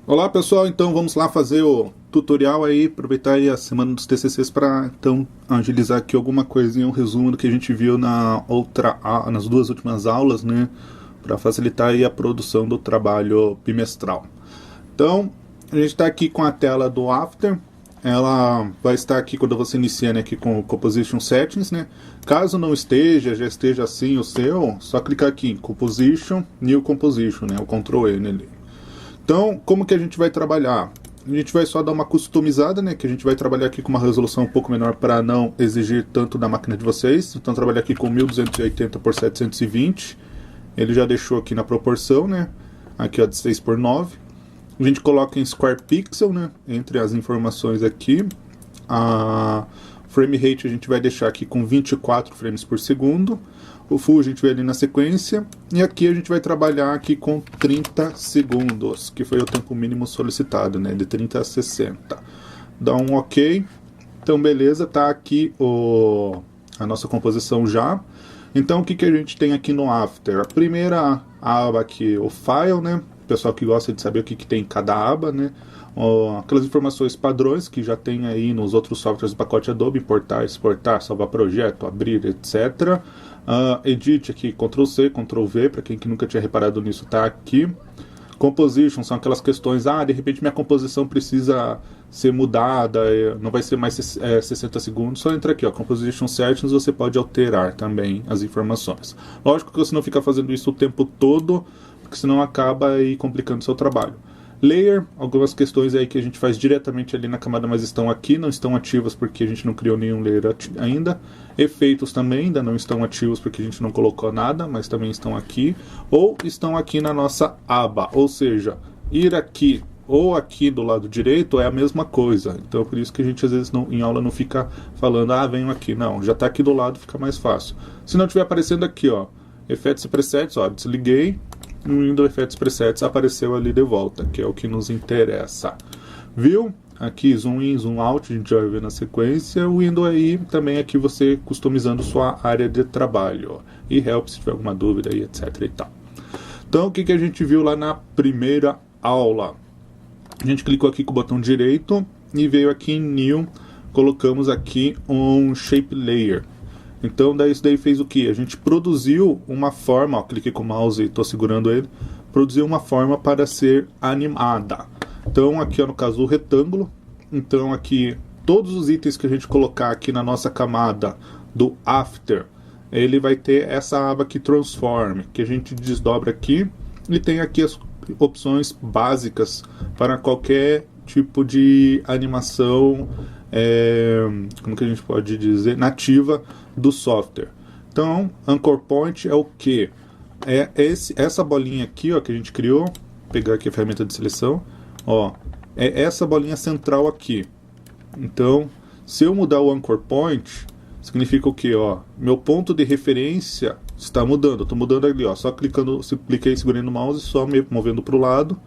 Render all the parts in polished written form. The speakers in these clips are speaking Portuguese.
Olá pessoal, então vamos lá fazer o tutorial aí, aproveitar aí a semana dos TCCs para então agilizar aqui alguma coisinha, um resumo do que a gente viu nas duas últimas aulas, né, para facilitar aí a produção do trabalho bimestral. Então, a gente está aqui com a tela do After, ela vai estar aqui quando você inicia, né, aqui com o Composition Settings, né. Caso não esteja, já esteja assim o seu, só clicar aqui em Composition, New Composition, né, o Ctrl N ali. Então, como que a gente vai trabalhar? A gente vai só dar uma customizada, né? Que a gente vai trabalhar aqui com uma resolução um pouco menor para não exigir tanto da máquina de vocês. Então, trabalhar aqui com 1280 por 720. Ele já deixou aqui na proporção, né? Aqui, ó, de 6 por 9. A gente coloca em Square Pixel, né? Entre as informações aqui. A frame rate a gente vai deixar aqui com 24 frames por segundo. O Full a gente vê ali na sequência. E aqui a gente vai trabalhar aqui com 30 segundos, que foi o tempo mínimo solicitado, né? De 30 a 60. Dá um OK. Então, beleza, tá aqui a nossa composição já. Então, o que a gente tem aqui no After? A primeira aba aqui, o File, né? O pessoal que gosta de saber o que tem em cada aba, né? Aquelas informações padrões que já tem aí nos outros softwares do pacote Adobe, importar, exportar, salvar projeto, abrir, etc. Edit aqui, Ctrl C, Ctrl V, para quem que nunca tinha reparado nisso, tá aqui. Composition são aquelas questões, de repente minha composição precisa ser mudada, não vai ser mais 60 segundos, só entra aqui, ó, Composition Settings, você pode alterar também as informações. Lógico que você não fica fazendo isso o tempo todo, porque senão acaba aí complicando o seu trabalho. Layer, algumas questões aí que a gente faz diretamente ali na camada, mas estão aqui, não estão ativas porque a gente não criou nenhum layer ainda. Efeitos também ainda não estão ativos porque a gente não colocou nada, mas também estão aqui. Ou estão aqui na nossa aba, ou seja, ir aqui ou aqui do lado direito é a mesma coisa. Então por isso que a gente às vezes em aula não fica falando, venho aqui. Não, já está aqui do lado, fica mais fácil. Se não estiver aparecendo aqui, ó, Efeitos e Presets, ó, desliguei. No Windows Effects Presets apareceu ali de volta, que é o que nos interessa. Viu? Aqui zoom in, zoom out, a gente já vai ver na sequência. O Windows aí também aqui você customizando sua área de trabalho. E help se tiver alguma dúvida aí, etc e tal. Então o que a gente viu lá na primeira aula? A gente clicou aqui com o botão direito e veio aqui em New, colocamos aqui um Shape Layer. Então, isso daí fez o que? A gente produziu uma forma, ó, cliquei com o mouse e estou segurando ele, produziu uma forma para ser animada. Então, aqui ó, no caso o retângulo, então aqui todos os itens que a gente colocar aqui na nossa camada do After, ele vai ter essa aba aqui Transform, que a gente desdobra aqui e tem aqui as opções básicas para qualquer tipo de animação, como que a gente pode dizer, nativa do software. Então, Anchor Point é o que? É essa bolinha aqui, ó, que a gente criou. Vou pegar aqui a ferramenta de seleção. Ó, é essa bolinha central aqui. Então, se eu mudar o Anchor Point, significa o que? Ó, meu ponto de referência está mudando. Estou mudando ali, ó, só clicando, cliquei segurando o mouse, só me movendo para o lado.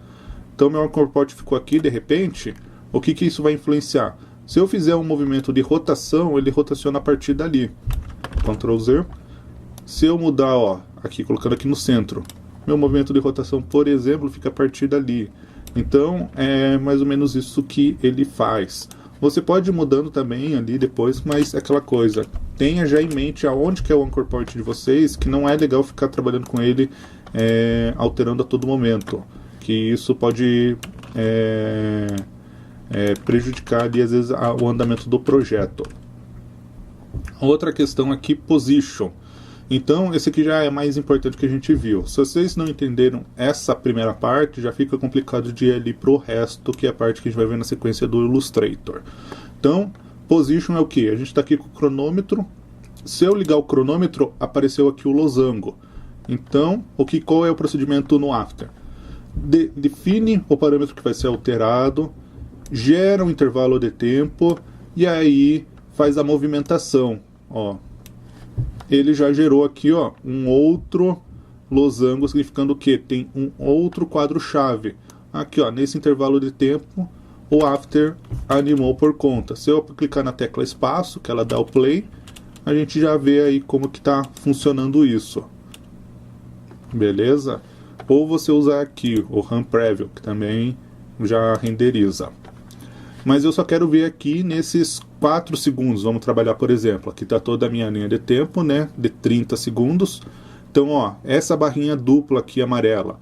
Então, meu Anchor Point ficou aqui, de repente, o que isso vai influenciar? Se eu fizer um movimento de rotação, ele rotaciona a partir dali. Ctrl Z. Se eu mudar, ó, aqui, colocando aqui no centro, meu movimento de rotação, por exemplo, fica a partir dali. Então, é mais ou menos isso que ele faz. Você pode ir mudando também ali depois, mas é aquela coisa. Tenha já em mente aonde que é o Anchor Point de vocês, que não é legal ficar trabalhando com ele, alterando a todo momento. Que isso pode prejudicar ali, às vezes, o andamento do projeto. Outra questão aqui, Position. Então, esse aqui já é mais importante que a gente viu. Se vocês não entenderam essa primeira parte, já fica complicado de ir ali para o resto, que é a parte que a gente vai ver na sequência do Illustrator. Então, Position é o que? A gente está aqui com o cronômetro. Se eu ligar o cronômetro, apareceu aqui o losango. Então, qual é o procedimento no After? Define o parâmetro que vai ser alterado, gera um intervalo de tempo e aí faz a movimentação. Ó, ele já gerou aqui, ó, um outro losango, significando o que? Tem um outro quadro-chave. Aqui, ó, nesse intervalo de tempo, o After animou por conta. Se eu clicar na tecla espaço, que ela dá o play, a gente já vê aí como que está funcionando isso. Beleza? Ou você usar aqui o RAM Preview, que também já renderiza. Mas eu só quero ver aqui nesses 4 segundos. Vamos trabalhar, por exemplo, aqui está toda a minha linha de tempo, né, de 30 segundos. Então, ó, essa barrinha dupla aqui amarela,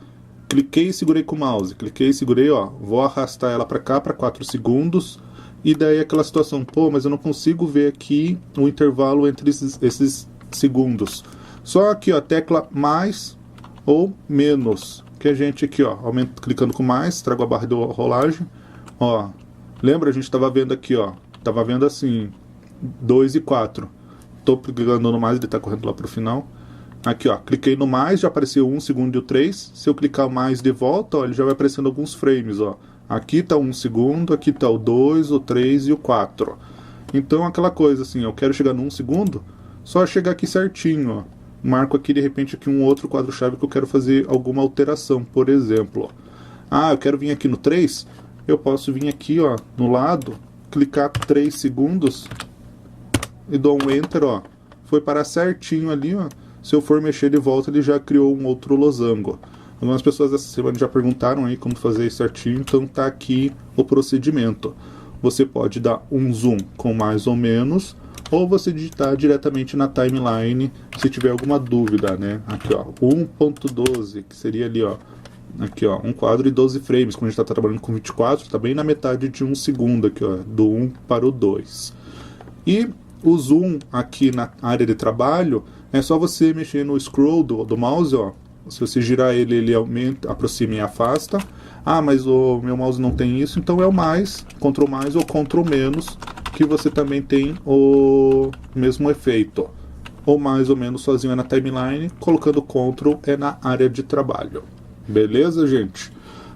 cliquei e segurei com o mouse, cliquei e segurei, ó, vou arrastar ela para cá, para 4 segundos, e daí aquela situação, pô, mas eu não consigo ver aqui o intervalo entre esses segundos. Só aqui, ó, tecla mais ou menos, que a gente aqui, ó, aumenta, clicando com mais, trago a barra de rolagem, ó, lembra, a gente estava vendo aqui, ó, estava vendo assim, 2 e 4, tô clicando no mais, ele está correndo lá para o final. Aqui, ó, cliquei no mais, já apareceu 1 segundo e o 3. Se eu clicar mais de volta, ó, ele já vai aparecendo alguns frames, ó. Aqui tá 1 segundo, aqui tá o 2, o 3 e o 4. Então, aquela coisa assim, eu quero chegar no 1 segundo, só chegar aqui certinho, ó. Marco aqui, de repente, aqui um outro quadro-chave que eu quero fazer alguma alteração, por exemplo, ó. Ah, eu quero vir aqui no 3, eu posso vir aqui, ó, no lado, clicar 3 segundos e dou um Enter, ó. Foi parar certinho ali, ó. Se eu for mexer de volta, ele já criou um outro losango. Algumas pessoas essa semana já perguntaram aí como fazer isso certinho, então tá aqui o procedimento. Você pode dar um zoom com mais ou menos, ou você digitar diretamente na timeline, se tiver alguma dúvida, né? Aqui, ó, 1.12, que seria ali, ó, aqui, ó, um quadro e 12 frames. Quando a gente está trabalhando com 24, tá bem na metade de 1 segundo aqui, ó, do 1 para o 2. E o zoom aqui na área de trabalho, é só você mexer no scroll do mouse, ó. Se você girar ele, ele aumenta, aproxima e afasta. Ah, mas o meu mouse não tem isso, então é o mais, Ctrl mais ou Ctrl menos, que você também tem o mesmo efeito. Ou mais ou menos sozinho é na timeline, colocando Ctrl é na área de trabalho. Beleza, gente?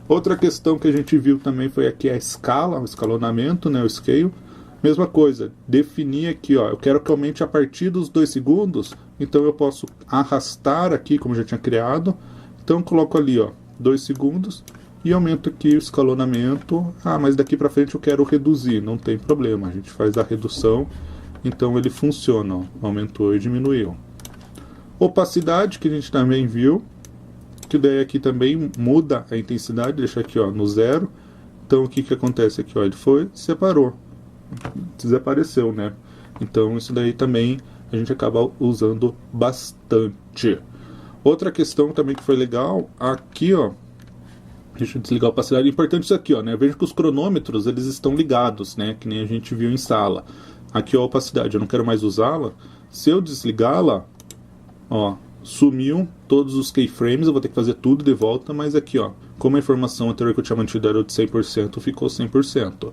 Outra questão que a gente viu também foi aqui a escala, o escalonamento, né, o scale. Mesma coisa, definir aqui, ó, eu quero que aumente a partir dos 2 segundos, então eu posso arrastar aqui, como já tinha criado, então coloco ali, ó, 2 segundos, e aumento aqui o escalonamento. Ah, mas daqui para frente eu quero reduzir, não tem problema, a gente faz a redução, então ele funciona, ó, aumentou e diminuiu. Opacidade, que a gente também viu, que daí aqui também muda a intensidade, deixa aqui, ó, no 0, então o que acontece aqui, ó, ele foi, separou. Desapareceu, né? Então isso daí também a gente acaba usando bastante. Outra questão também que foi legal, aqui, ó, deixa eu desligar a opacidade, importante isso aqui, ó, né? Veja que os cronômetros, eles estão ligados, né? Que nem a gente viu em sala. Aqui, ó, a opacidade, eu não quero mais usá-la. Se eu desligá-la, ó, sumiu todos os keyframes, eu vou ter que fazer tudo de volta, mas aqui, ó, como a informação anterior que eu tinha mantido era de 100%, ficou 100%.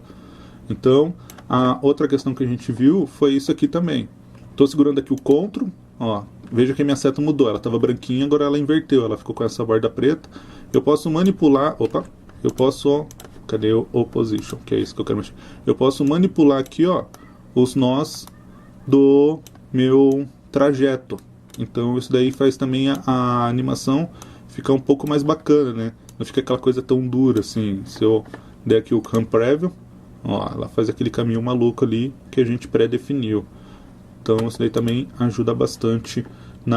Então, a outra questão que a gente viu foi isso aqui também. Estou segurando aqui o Ctrl, ó, veja que a minha seta mudou, ela estava branquinha, agora ela inverteu, ela ficou com essa borda preta. Eu posso manipular, opa, eu posso, ó, cadê o Position, que é isso que eu quero mexer. Eu posso manipular aqui, ó, os nós do meu trajeto. Então isso daí faz também a animação ficar um pouco mais bacana, né? Não fica aquela coisa tão dura assim. Se eu der aqui o Cam Preview, ó, ela faz aquele caminho maluco ali que a gente pré-definiu. Então isso daí também ajuda bastante no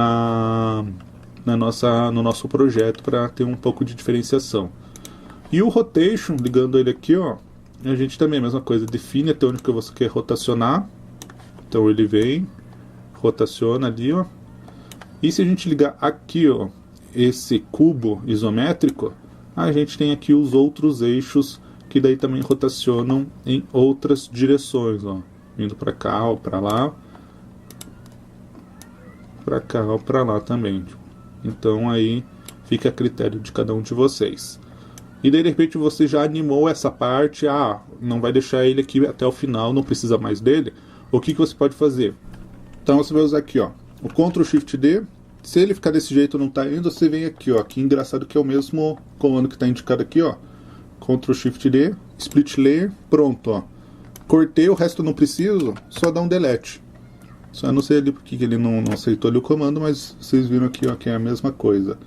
nosso projeto para ter um pouco de diferenciação. E o Rotation, ligando ele aqui, ó, a gente também, a mesma coisa, define até onde que você quer rotacionar. Então ele vem, rotaciona ali, ó. E se a gente ligar aqui, ó, esse cubo isométrico, a gente tem aqui os outros eixos que daí também rotacionam em outras direções, ó, vindo para cá ou para lá, para cá ou para lá também. Então aí fica a critério de cada um de vocês. E daí de repente você já animou essa parte, ah, não vai deixar ele aqui até o final, não precisa mais dele. O que você pode fazer? Então você vai usar aqui, ó, o Ctrl Shift D. Se ele ficar desse jeito não está indo, você vem aqui, ó, que engraçado que é o mesmo comando que está indicado aqui, ó. Ctrl Shift D, Split Layer, pronto, ó. Cortei, o resto eu não preciso, só dá um delete. Só não sei ali porque ele não aceitou ali o comando, mas vocês viram aqui, ó, que é a mesma coisa.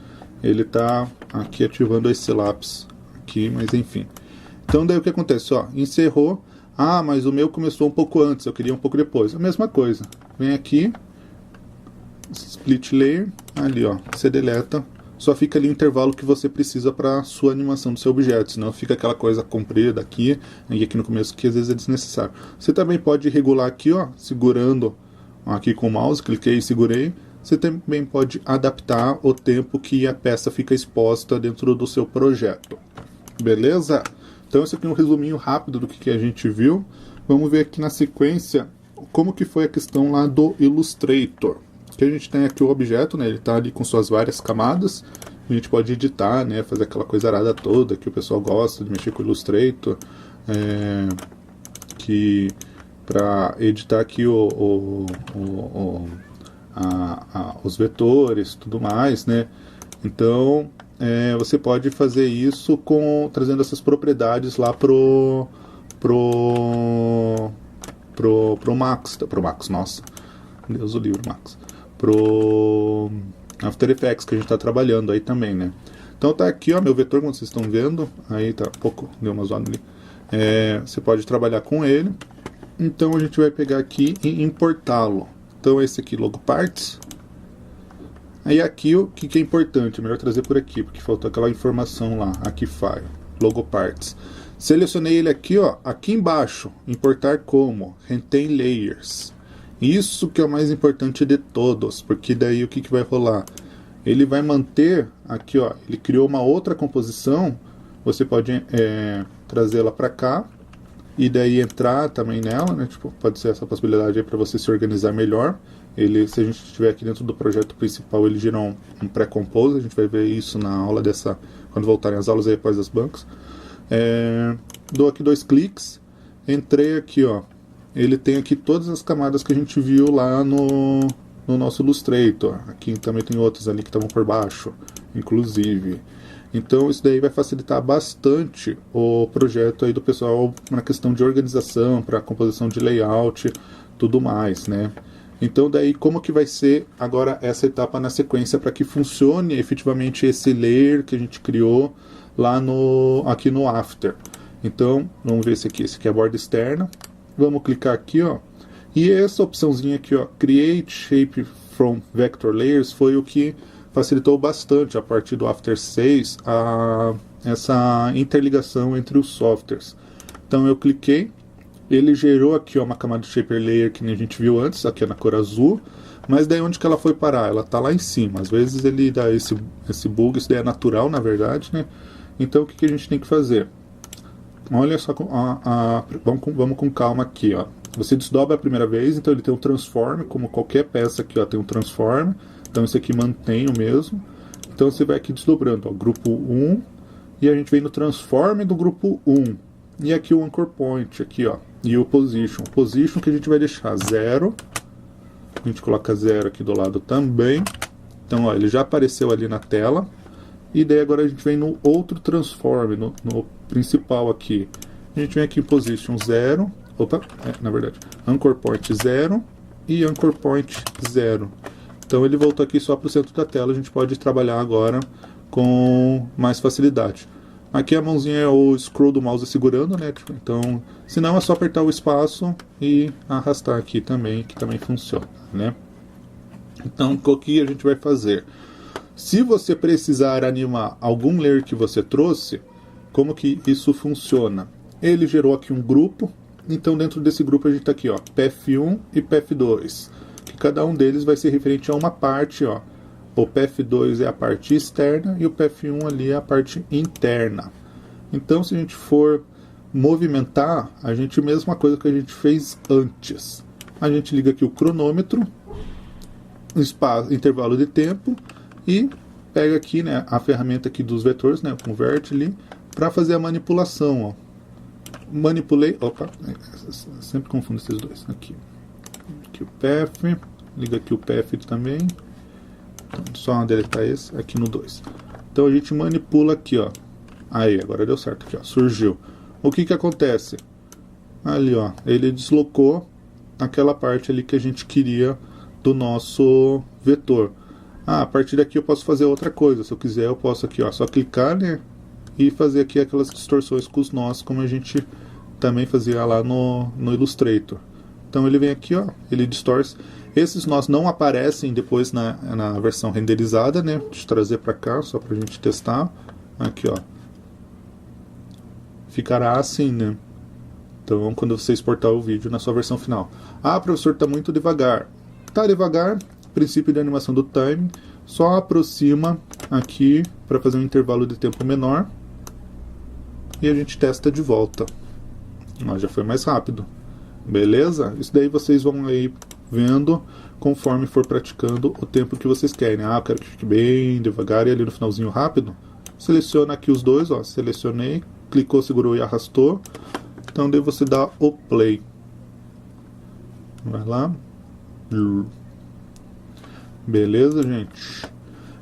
Ele está aqui ativando esse lápis aqui, mas enfim. Então daí o que acontece, ó, encerrou. Ah, mas o meu começou um pouco antes, eu queria um pouco depois. A mesma coisa. Vem aqui, Split Layer, ali, ó, você deleta só fica ali o intervalo que você precisa para a sua animação do seu objeto, senão fica aquela coisa comprida aqui e aqui no começo que às vezes é desnecessário. Você também pode regular aqui, ó, segurando aqui com o mouse, cliquei e segurei. Você também pode adaptar o tempo que a peça fica exposta dentro do seu projeto. Beleza? Então esse aqui é um resuminho rápido do que a gente viu. Vamos ver aqui na sequência como que foi a questão lá do Illustrator. Que a gente tem aqui o objeto, né? Ele está ali com suas várias camadas. A gente pode editar, né? Fazer aquela coisa arada toda que o pessoal gosta de mexer com o Illustrator. Que para editar aqui os vetores, tudo mais, né? Então você pode fazer isso trazendo essas propriedades lá pro Max, nossa, Deus o livre, Max, pro After Effects que a gente está trabalhando aí também, né? Então tá aqui, ó, meu vetor, como vocês estão vendo, aí tá um pouco, deu uma zona ali. Você pode trabalhar com ele. Então a gente vai pegar aqui e importá-lo. Então esse aqui, Logo Parts. Aí aqui o que é importante, é melhor trazer por aqui, porque faltou aquela informação lá, aqui File, Logo Parts. Selecionei ele aqui, ó, aqui embaixo, importar como, Retain Layers. Isso que é o mais importante de todos, porque daí o que vai rolar? Ele vai manter, aqui ó, ele criou uma outra composição, você pode trazê-la para cá, e daí entrar também nela, né? Tipo, pode ser essa possibilidade aí para você se organizar melhor. Ele, se a gente estiver aqui dentro do projeto principal, ele gera um pré-compose, a gente vai ver isso na aula quando voltarem as aulas aí após as bancas. Dou aqui 2 cliques, entrei aqui, ó. Ele tem aqui todas as camadas que a gente viu lá no nosso Illustrator. Aqui também tem outras ali que estavam por baixo, inclusive. Então isso daí vai facilitar bastante o projeto aí do pessoal na questão de organização, para composição de layout, tudo mais, né? Então daí como que vai ser agora essa etapa na sequência para que funcione efetivamente esse layer que a gente criou lá aqui no After. Então vamos ver esse aqui é a borda externa. Vamos clicar aqui, ó. E essa opçãozinha aqui, ó, Create Shape from Vector Layers, foi o que facilitou bastante a partir do After 6 essa interligação entre os softwares. Então eu cliquei, ele gerou aqui, ó, uma camada de Shaper Layer que nem a gente viu antes, aqui na cor azul, mas daí onde que ela foi parar? Ela tá lá em cima. Às vezes ele dá esse bug, isso daí é natural na verdade, né? Então o que a gente tem que fazer? Olha só, vamos com calma aqui, ó. Você desdobra a primeira vez, então ele tem um transform, como qualquer peça aqui, ó, tem um transform. Então esse aqui mantém o mesmo. Então você vai aqui desdobrando, ó, grupo 1, e a gente vem no transform do grupo 1. E aqui o anchor point, aqui, ó, e o position. O position que a gente vai deixar 0. A gente coloca 0 aqui do lado também. Então, ó, ele já apareceu ali na tela. E daí agora a gente vem no outro transform, no principal aqui. A gente vem aqui em position 0. Opa, na verdade, anchor point 0 e anchor point 0. Então ele voltou aqui só para o centro da tela, a gente pode trabalhar agora com mais facilidade. Aqui a mãozinha é o scroll do mouse segurando, né? Então, se não é só apertar o espaço e arrastar aqui também, que também funciona, né? Então, o que a gente vai fazer? Se você precisar animar algum layer que você trouxe, como que isso funciona? Ele gerou aqui um grupo, então dentro desse grupo a gente está aqui, ó, PF1 e PF2. Cada um deles vai ser referente a uma parte, ó. O PF2 é a parte externa e o PF1 ali é a parte interna. Então, se a gente for movimentar, a mesma coisa que a gente fez antes. A gente liga aqui o cronômetro, espaço, intervalo de tempo e pega aqui, né, a ferramenta aqui dos vetores, né, convert ali, para fazer a manipulação, ó. Manipulei, opa, sempre confundo esses dois aqui. Aqui o PF, liga aqui o PF também, então, só deletar esse, aqui no 2. Então a gente manipula aqui, ó. Aí, agora deu certo aqui, ó, surgiu. O que acontece? Ali, ó, ele deslocou aquela parte ali que a gente queria do nosso vetor. A partir daqui eu posso fazer outra coisa, se eu quiser eu posso aqui, ó, só clicar, né, e fazer aqui aquelas distorções com os nós, como a gente também fazia lá no Illustrator. Então ele vem aqui, ó, ele distorce. Esses nós não aparecem depois na versão renderizada, né? Deixa eu trazer para cá, só para a gente testar. Aqui, ó. Ficará assim, né? Então, quando você exportar o vídeo na sua versão final. Ah, professor, está muito devagar. Tá devagar, princípio de animação do time. Só aproxima aqui para fazer um intervalo de tempo menor. E a gente testa de volta. Ó, já foi mais rápido. Beleza? Isso daí vocês vão aí vendo conforme for praticando o tempo que vocês querem. Ah, eu quero que fique bem devagar e ali no finalzinho rápido. Seleciona aqui os dois, ó. Selecionei, clicou, segurou e arrastou. Então daí você dá o play. Vai lá. Beleza, gente?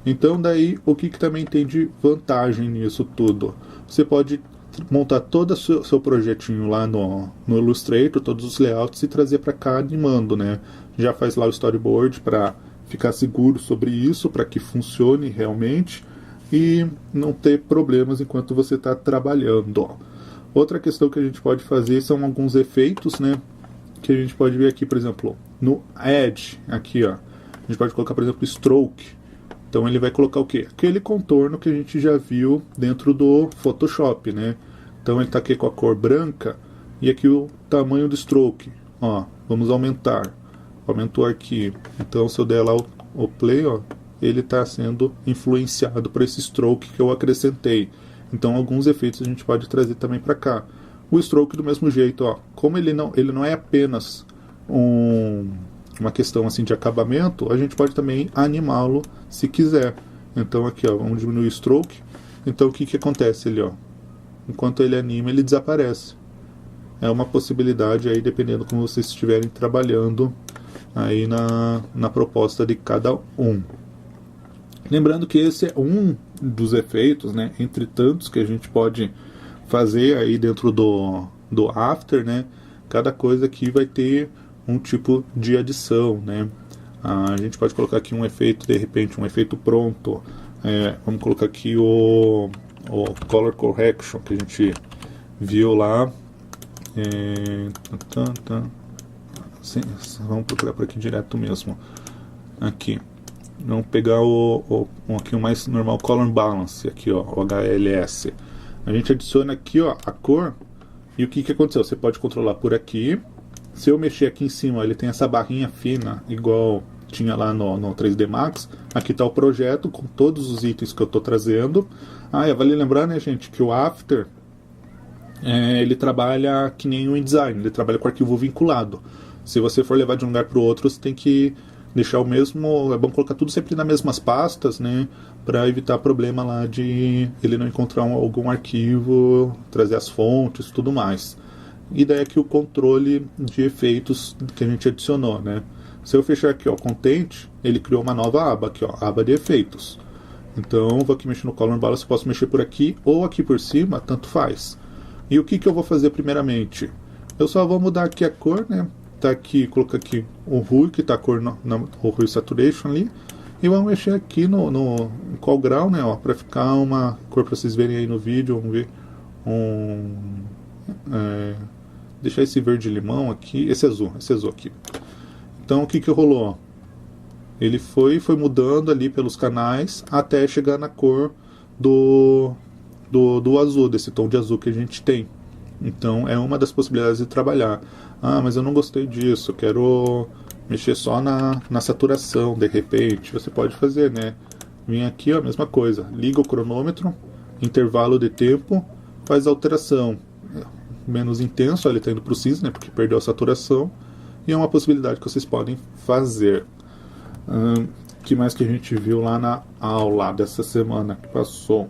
Então daí o que também tem de vantagem nisso tudo? Você pode montar todo o seu projetinho lá no Illustrator, todos os layouts e trazer para cá animando, né? Já faz lá o storyboard para ficar seguro sobre isso, para que funcione realmente e não ter problemas enquanto você está trabalhando. Outra questão que a gente pode fazer são alguns efeitos, né? Que a gente pode ver aqui, por exemplo, no Edge, aqui, ó. A gente pode colocar, por exemplo, Stroke. Então ele vai colocar o quê? Aquele contorno que a gente já viu dentro do Photoshop, né? Então ele está aqui com a cor branca e aqui o tamanho do Stroke. Ó, vamos aumentar. Aumentou aqui. Então se eu der lá o play, ó, ele está sendo influenciado por esse Stroke que eu acrescentei. Então alguns efeitos a gente pode trazer também para cá. O Stroke do mesmo jeito, ó, como ele não é apenas uma questão assim de acabamento, a gente pode também animá-lo se quiser. Então aqui, ó, vamos diminuir o Stroke. Então o que acontece ali, ó? Enquanto ele anima, ele desaparece. É uma possibilidade aí, dependendo como vocês estiverem trabalhando aí na proposta de cada um. Lembrando que esse é um dos efeitos, né, entre tantos que a gente pode fazer aí dentro do After, né? Cada coisa aqui vai ter um tipo de adição, né? A gente pode colocar aqui um efeito, de repente, um efeito pronto. Vamos colocar aqui o Color Correction que a gente viu lá. Sim, vamos procurar por aqui direto mesmo. Aqui. Vamos pegar aqui o mais normal, Color Balance, aqui, ó, o HLS. A gente adiciona aqui, ó, a cor. E o que aconteceu? Você pode controlar por aqui. Se eu mexer aqui em cima, ele tem essa barrinha fina, igual tinha lá no 3D Max. Aqui está o projeto com todos os itens que eu estou trazendo. Vale lembrar, né, gente, que o After ele trabalha que nem o InDesign, ele trabalha com arquivo vinculado. Se você for levar de um lugar para o outro, você tem que deixar o mesmo. É bom colocar tudo sempre nas mesmas pastas, né, para evitar problema lá de ele não encontrar algum arquivo, trazer as fontes, tudo mais. E daí aqui o controle de efeitos que a gente adicionou, né? Se eu fechar aqui, ó, Content, ele criou uma nova aba aqui, ó, aba de efeitos. Então, vou aqui mexer no Color Balance, posso mexer por aqui ou aqui por cima, tanto faz. E o que eu vou fazer primeiramente? Eu só vou mudar aqui a cor, né? Tá aqui, colocar aqui o Hue, que tá a cor o Hue Saturation ali. E vamos mexer aqui no qual grau, né? Ó, para ficar uma cor para vocês verem aí no vídeo. Vamos ver deixar esse verde limão aqui, esse azul aqui. Então o que rolou? Ele foi mudando ali pelos canais até chegar na cor do azul, desse tom de azul que a gente tem. Então é uma das possibilidades de trabalhar. Mas eu não gostei disso, eu quero mexer só na saturação, de repente. Você pode fazer, né? Vem aqui, ó, a mesma coisa. Liga o cronômetro, intervalo de tempo, faz a alteração. Menos intenso, ele está indo para o cinza, né, porque perdeu a saturação. E é uma possibilidade que vocês podem fazer. Que mais que a gente viu lá na aula dessa semana que passou?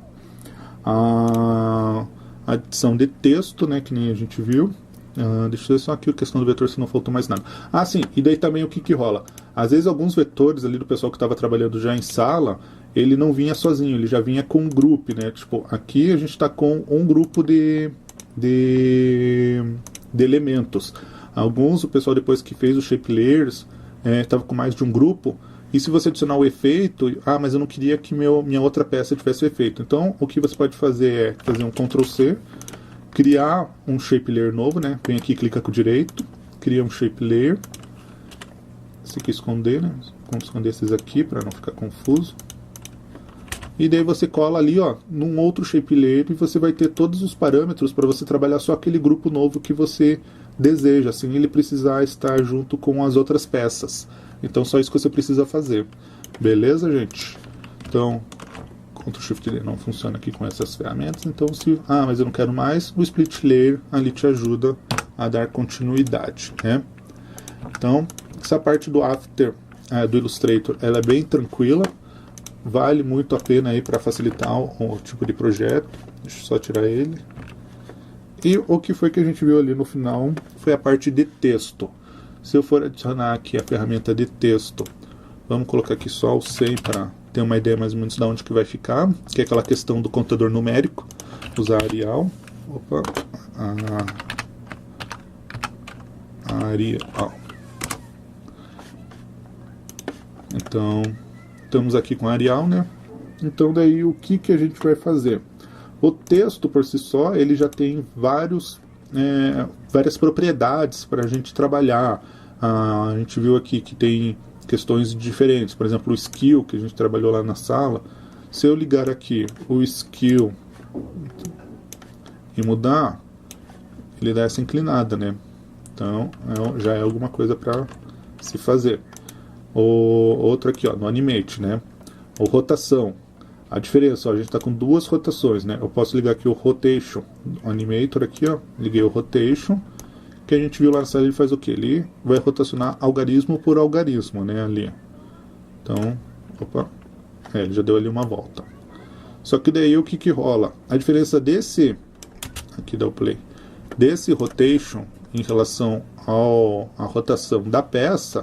A adição de texto, né, que nem a gente viu. Deixa eu ver só aqui a questão do vetor, se não faltou mais nada. Sim, e daí também o que rola? Às vezes alguns vetores ali do pessoal que estava trabalhando já em sala, ele não vinha sozinho, ele já vinha com um grupo, né? Tipo, aqui a gente está com um grupo de elementos. Alguns, o pessoal depois que fez os shape layers, estava com mais de um grupo. E se você adicionar o efeito, mas eu não queria que minha outra peça tivesse o efeito. Então, o que você pode fazer é fazer um Ctrl+C, criar um shape layer novo, né? Vem aqui, clica com o direito, cria um shape layer, Você quer esconder, né? Vamos esconder esses aqui para não ficar confuso. E daí você cola ali, ó, num outro shape layer e você vai ter todos os parâmetros para você trabalhar só aquele grupo novo que você deseja, sem ele precisar estar junto com as outras peças. Então só isso que você precisa fazer. Beleza, gente? Então, Ctrl Shift D não funciona aqui com essas ferramentas, então se... Ah, mas eu não quero mais, o Split Layer ali te ajuda a dar continuidade, né? Então, essa parte do After, do Illustrator, ela é bem tranquila. Vale muito a pena aí para facilitar o tipo de projeto. Deixa eu só tirar ele. E o que foi que a gente viu ali no final foi a parte de texto. Se eu for adicionar aqui a ferramenta de texto, vamos colocar aqui só o 100 para ter uma ideia mais ou menos de onde que vai ficar, que é aquela questão do contador numérico. Usar Arial. Opa. Arial. Então, estamos aqui com Arial, né? Então daí o que a gente vai fazer? O texto por si só, ele já tem várias propriedades para a gente trabalhar. A gente viu aqui que tem questões diferentes, por exemplo o skill que a gente trabalhou lá na sala. Se eu ligar aqui o skill e mudar, ele dá essa inclinada, né? Então já é alguma coisa para se fazer. Outro aqui, ó, no Animate, né? Ou rotação. A diferença, ó, a gente está com duas rotações, né? Eu posso ligar aqui o Rotation, o Animator aqui, ó. Liguei o Rotation, que a gente viu lá na sala, ele faz o quê? Ele vai rotacionar algarismo por algarismo, né? Ali. Então, opa, ele já deu ali uma volta. Só que daí o que rola? A diferença desse, aqui dá o play, desse Rotation em relação à rotação da peça,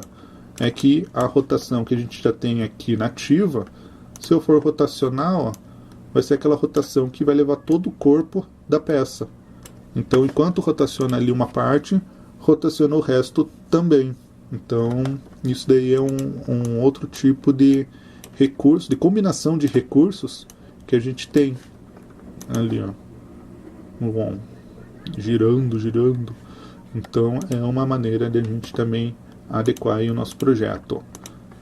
é que a rotação que a gente já tem aqui nativa, se eu for rotacionar, ó, vai ser aquela rotação que vai levar todo o corpo da peça. Então, enquanto rotaciona ali uma parte, rotaciona o resto também. Então, isso daí é um outro tipo de recurso, de combinação de recursos que a gente tem ali, ó. Bom, girando. Então, é uma maneira de a gente também adequar aí o nosso projeto.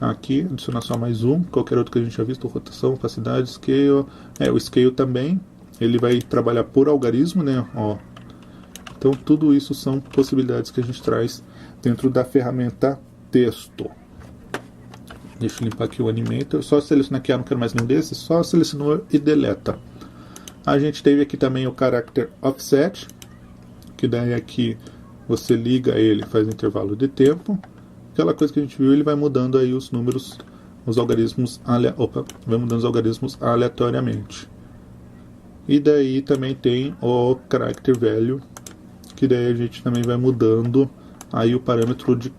Aqui, adicionar só mais um, qualquer outro que a gente já visto, rotação, opacidade, scale. O scale também, ele vai trabalhar por algarismo, né? Ó. Então, tudo isso são possibilidades que a gente traz dentro da ferramenta texto. Deixa eu limpar aqui o Animator. Só selecionar aqui, não quero mais nenhum desses, só selecionou e deleta. A gente teve aqui também o Character Offset, que daí aqui você liga ele, faz intervalo de tempo. Aquela coisa que a gente viu, ele vai mudando aí os números, os algarismos, vai mudando os algarismos aleatoriamente. E daí também tem o Character Value, que daí a gente também vai mudando aí o parâmetro de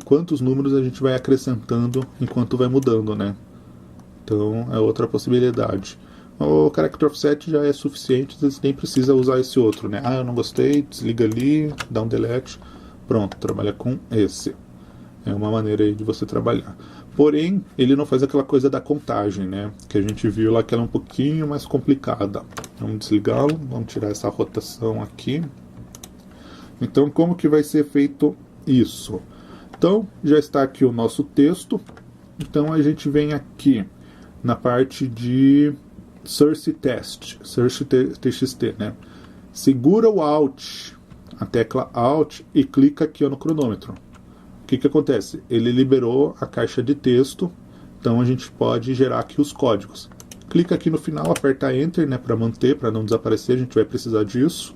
quantos números a gente vai acrescentando enquanto vai mudando, né? Então é outra possibilidade. O Character Offset já é suficiente, você nem precisa usar esse outro, né? Ah, eu não gostei, desliga ali, dá um delete, pronto, trabalha com esse. É uma maneira aí de você trabalhar. Porém, ele não faz aquela coisa da contagem, né? Que a gente viu lá que ela é um pouquinho mais complicada. Vamos desligá-lo, vamos tirar essa rotação aqui. Então, como que vai ser feito isso? Então, já está aqui o nosso texto. Então, a gente vem aqui na parte de Source Test, Source TXT, né? Segura o Alt, a tecla Alt, e clica aqui ó, no cronômetro. O que acontece? Ele liberou a caixa de texto, então a gente pode gerar aqui os códigos. Clica aqui no final, aperta Enter, né, para manter, para não desaparecer, a gente vai precisar disso.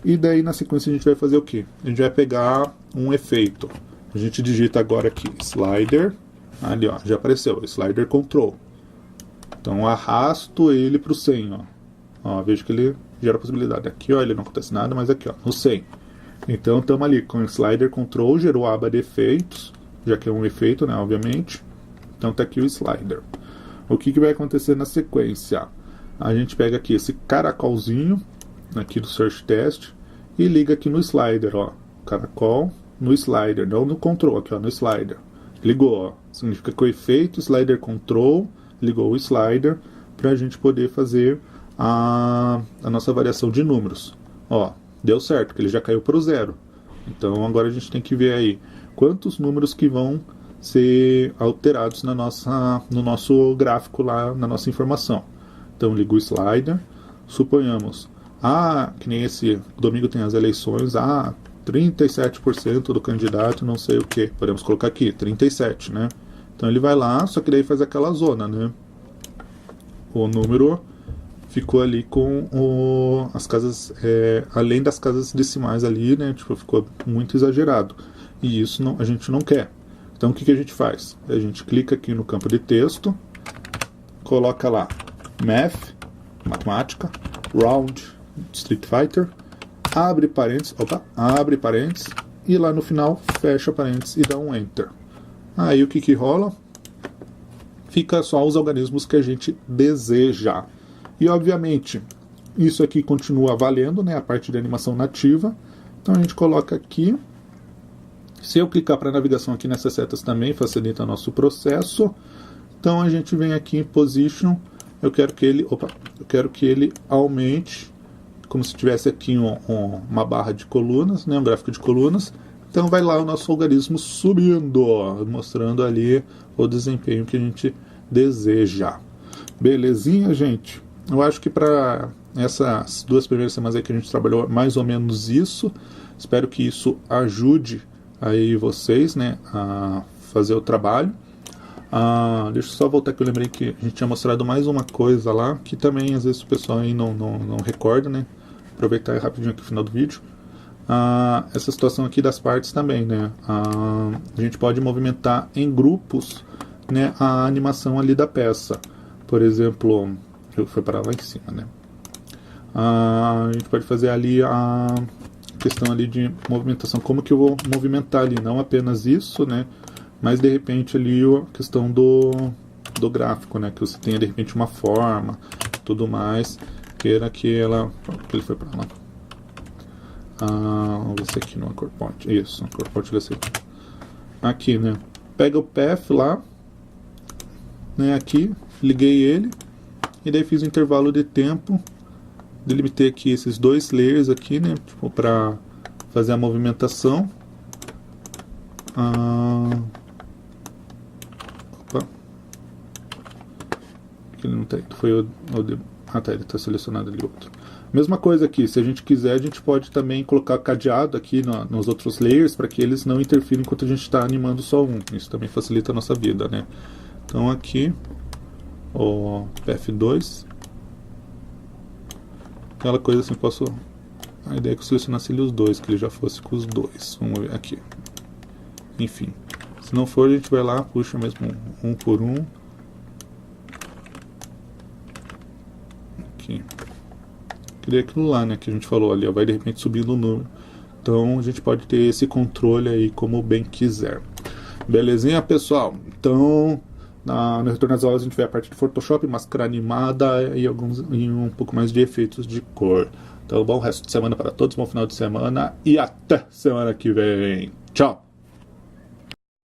E daí na sequência a gente vai fazer o quê? A gente vai pegar um efeito. A gente digita agora aqui, Slider, ali ó, já apareceu, Slider Control. Então arrasto ele para o 100, ó. Veja que ele gera a possibilidade. Aqui ó, ele não acontece nada, mas aqui ó, no 100. Então estamos ali com o Slider Control, gerou a aba de efeitos, já que é um efeito, né, obviamente. Então está aqui o Slider. O que vai acontecer na sequência? A gente pega aqui esse caracolzinho, aqui do Search Test, e liga aqui no Slider, ó. Caracol no Slider, não no Control, aqui ó, no Slider. Ligou, ó. Significa que o efeito Slider Control ligou o Slider para a gente poder fazer a nossa variação de números. Ó, deu certo, que ele já caiu para o 0. Então agora a gente tem que ver aí quantos números que vão ser alterados no nosso gráfico lá, na nossa informação. Então ligo o slider, suponhamos, que nem esse domingo tem as eleições, 37% do candidato não sei o que, podemos colocar aqui, 37, né? Então ele vai lá, só que daí faz aquela zona, né? O número ficou ali com as casas, além das casas decimais ali, né? Tipo, ficou muito exagerado. E isso a gente não quer. Então o que a gente faz? A gente clica aqui no campo de texto, coloca lá Math, matemática, Round, Street Fighter, abre parênteses, e lá no final fecha parênteses e dá um Enter. Aí o que rola? Fica só os algarismos que a gente deseja. E obviamente isso aqui continua valendo, né, a parte de animação nativa. Então a gente coloca aqui. Se eu clicar para navegação aqui nessas setas também facilita nosso processo. Então a gente vem aqui em Position. Eu quero que ele aumente, como se tivesse aqui uma barra de colunas, né, um gráfico de colunas. Então vai lá o nosso algarismo subindo, mostrando ali o desempenho que a gente deseja. Belezinha, gente? Eu acho que para essas 2 primeiras semanas aí que a gente trabalhou mais ou menos isso. Espero que isso ajude aí vocês, né, a fazer o trabalho. Deixa eu só voltar que eu lembrei que a gente tinha mostrado mais uma coisa lá, que também às vezes o pessoal aí não recorda, né? Aproveitar rapidinho aqui o final do vídeo. Essa situação aqui das partes também, né? A gente pode movimentar em grupos, né, a animação ali da peça. Por exemplo, foi para lá em cima, né? A gente pode fazer ali a questão ali de movimentação, como que eu vou movimentar ali, não apenas isso, né, mas de repente ali a questão do gráfico, né, que você tenha de repente uma forma, tudo mais, queira que ele foi para lá. Vamos ver se aqui no Anchor Point, isso, Anchor Point vai ser aqui, né, pega o path lá, né, aqui, liguei ele, e daí fiz um intervalo de tempo, delimitei aqui esses 2 layers aqui, né, tipo, para fazer a movimentação. Opa. Ele não tá aí, foi tá, ele tá selecionado ali outro. Mesma coisa aqui, se a gente quiser, a gente pode também colocar cadeado aqui nos outros layers, para que eles não interfiram enquanto a gente está animando só um. Isso também facilita a nossa vida, né. Então aqui, o F2, aquela coisa assim, a ideia é que eu selecionasse ali os 2, que ele já fosse com os 2. Vamos ver aqui. Enfim, se não for, a gente vai lá, puxa mesmo um por um. Aqui. Queria aquilo lá, né, que a gente falou ali, ó, vai de repente subindo o número. Então a gente pode ter esse controle aí como bem quiser. Belezinha, pessoal? Então, no retorno às aulas a gente vê a parte de Photoshop, máscara animada e um pouco mais de efeitos de cor. Então, bom resto de semana para todos, bom final de semana e até semana que vem. Tchau!